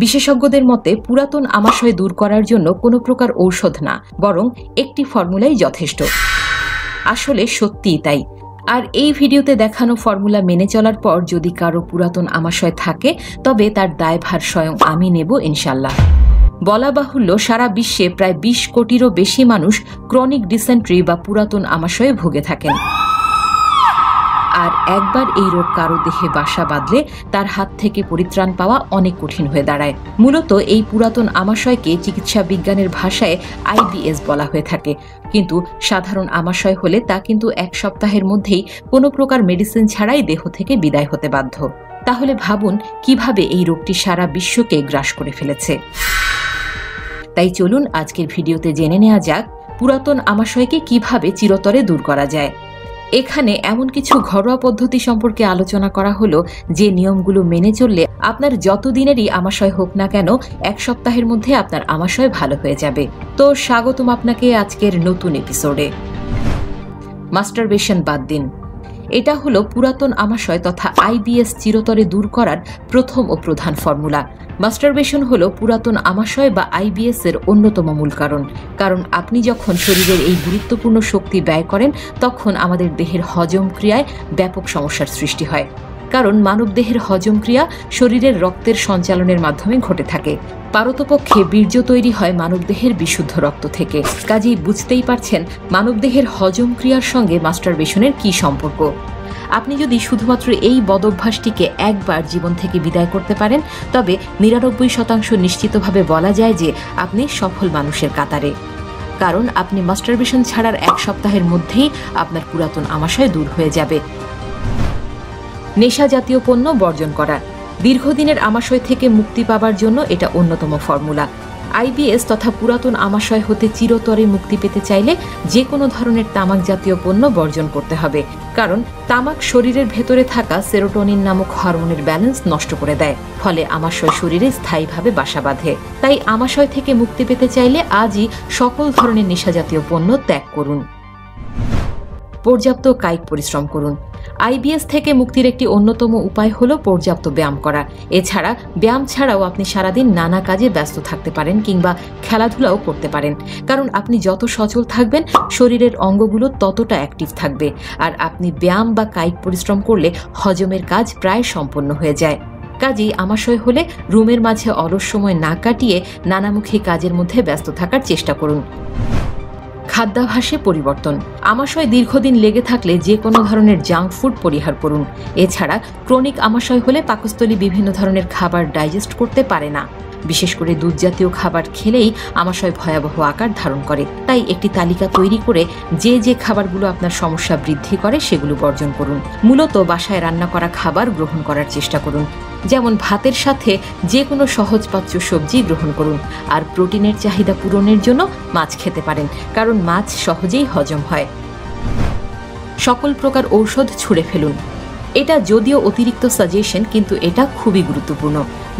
বিশেষজ্ঞদের মতে পুরাতন আমাশয় দূর করার জন্য কোনো প্রকার ঔষধ না, বরং একটি ফর্মুলাই যথেষ্ট। আসলে সত্যিই তাই। আর এই ভিডিওতে দেখানো ফর্মুলা মেনে চলার পর যদি কারো পুরাতন আমাশয় থাকে, তবে তার দায়ভার স্বয়ং আমি নেব ইনশাল্লাহ। বলা বাহুল্য, সারা বিশ্বে প্রায় 20 কোটিরও বেশি মানুষ ক্রনিক ডিসেন্ট্রি বা পুরাতন আমাশয়ে ভুগে থাকেন। আর একবার এই রোগ কারো দেহে বাসা বাঁধলে তার হাত থেকে পরিত্রাণ পাওয়া অনেক কঠিন হয়ে দাঁড়ায়। মূলত এই পুরাতন আমাশয়কে চিকিৎসা বিজ্ঞানের ভাষায় IBS বলা হয়ে থাকে, কিন্তু সাধারণ আমাশয় হলে তা কিন্তু 1 সপ্তাহের মধ্যেই কোনো প্রকার মেডিসিন ছাড়াই দেহ থেকে বিদায় হতে বাধ্য। তাহলে ভাবুন কিভাবে এই রোগটি সারা বিশ্বকে গ্রাস করে ফেলেছে। তাই চলুন আজকের ভিডিওতে জেনে নেওয়া যাক পুরাতন আমাশয়কে কিভাবে চিরতরে দূর করা যায়। এখানে এমন কিছু ঘরোয়া পদ্ধতি সম্পর্কে আলোচনা করা হলো যে নিয়মগুলো মেনে চললে আপনার যত দিনেরই আমাশয় হোক না কেন 1 সপ্তাহের মধ্যে আপনার আমাশয় ভালো হয়ে যাবে। তো স্বাগতম আপনাকে আজকের নতুন এপিসোডে। মাস্টারবেশন বাদ দিন। এটা হলো পুরাতন আমাশয় তথা IBS চিরতরে দূর করার প্রথম ও প্রধান ফর্মুলা। মাস্টারবেশন হলো পুরাতন আমাশয় বা IBS এর অন্যতম মূল কারণ আপনি যখন শরীরের এই গুরুত্বপূর্ণ শক্তি ব্যয় করেন, তখন আমাদের দেহের হজম ক্রিয়ায় ব্যাপক সমস্যার সৃষ্টি হয়। কারণ মানবদেহের হজম ক্রিয়া শরীরের রক্তের সঞ্চালনের মাধ্যমে ঘটে থাকে। পারতপক্ষে বীর্য তৈরি হয় মানবদেহের বিশুদ্ধ রক্ত থেকে। কাজেই বুঝতেই পারছেন মানবদেহের হজম ক্রিয়ার সঙ্গে মাস্টারবেশনের কী সম্পর্ক। আপনি যদি শুধুমাত্র এই বদঅভ্যাসটিকে একবার জীবন থেকে বিদায় করতে পারেন, তবে 99% নিশ্চিতভাবে বলা যায় যে আপনি সফল মানুষের কাতারে। কারণ আপনি মাস্টারবেশন ছাড়ার 1 সপ্তাহের মধ্যেই আপনার পুরাতন আমাশয় দূর হয়ে যাবে। নেশা জাতীয় পণ্য বর্জন করা। দীর্ঘদিনের আমাশয় থেকে মুক্তি পাবার জন্য এটা অন্যতম ফর্মুলা। IBS তথা পুরাতন আমাশয় হতে চিরতরে মুক্তি পেতে চাইলে যে কোনো ধরনের তামাক জাতীয় পণ্য বর্জন করতে হবে। কারণ তামাক শরীরের ভেতরে থাকা সেরোটোনিন নামক হরমোনের ব্যালেন্স নষ্ট করে দেয়, ফলে আমাশয় শরীরে স্থায়ীভাবে বাসা বাঁধে। তাই আমাশয় থেকে মুক্তি পেতে চাইলে আজই সকল ধরনের নেশা জাতীয় পণ্য ত্যাগ করুন। পর্যাপ্ত কায়িক পরিশ্রম করুন। IBS থেকে মুক্তির একটি অন্যতম উপায় হলো পর্যাপ্ত ব্যায়াম করা। এছাড়া ব্যায়াম ছাড়াও আপনি সারাদিন নানা কাজে ব্যস্ত থাকতে পারেন কিংবা খেলাধুলাও করতে পারেন। কারণ আপনি যত সচল থাকবেন, শরীরের অঙ্গগুলো ততটা অ্যাক্টিভ থাকবে। আর আপনি ব্যায়াম বা কায়িক পরিশ্রম করলে হজমের কাজ প্রায় সম্পন্ন হয়ে যায়। কাজেই আমাশয় হলে রুমের মাঝে অলস সময় না কাটিয়ে নানামুখী কাজের মধ্যে ব্যস্ত থাকার চেষ্টা করুন। খাদ্যাভ্যাসে পরিবর্তন। আমাশয় দীর্ঘদিন লেগে থাকলে যে কোনো ধরনের জাঙ্ক ফুড পরিহার করুন। এছাড়া ক্রনিক আমাশয় হলে পাকস্থলী বিভিন্ন ধরনের খাবার ডাইজেস্ট করতে পারে না। বিশেষ করে দুধ জাতীয় খাবার খেলেই আমাশয় ভয়াবহ আকার ধারণ করে। তাই একটি তালিকা তৈরি করে যে খাবারগুলো আপনার সমস্যা বৃদ্ধি করে সেগুলো বর্জন করুন। মূলত বাসায় রান্না করা খাবার গ্রহণ করার চেষ্টা করুন। যেমন ভাতের সাথে যে কোনো সহজপাচ্য সবজি গ্রহণ করুন। আর প্রোটিনের চাহিদা পূরণের জন্য মাছ খেতে পারেন, কারণ মাছ সহজেই হজম হয়। সকল প্রকার ঔষধ ছুঁড়ে ফেলুন। এটা যদিও অতিরিক্ত সাজেশন, কিন্তু এটা খুবই গুরুত্বপূর্ণ।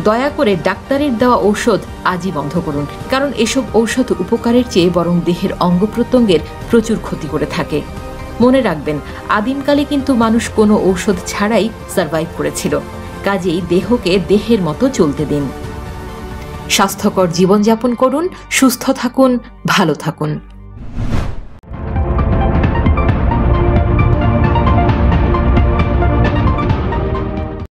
দয়া করে ডাক্তারের দেওয়া ঔষধ আজই বন্ধ করুন, কারণ এসব ঔষধ উপকারের চেয়ে বরং দেহের অঙ্গ প্রত্যঙ্গের প্রচুর ক্ষতি করে থাকে। মনে রাখবেন, আদিমকালে কিন্তু মানুষ কোনো ঔষধ ছাড়াই সার্ভাইভ করেছিল। কাজেই দেহকে দেহের মতো চলতে দিন। স্বাস্থ্যকর জীবনযাপন করুন, সুস্থ থাকুন, ভালো থাকুন।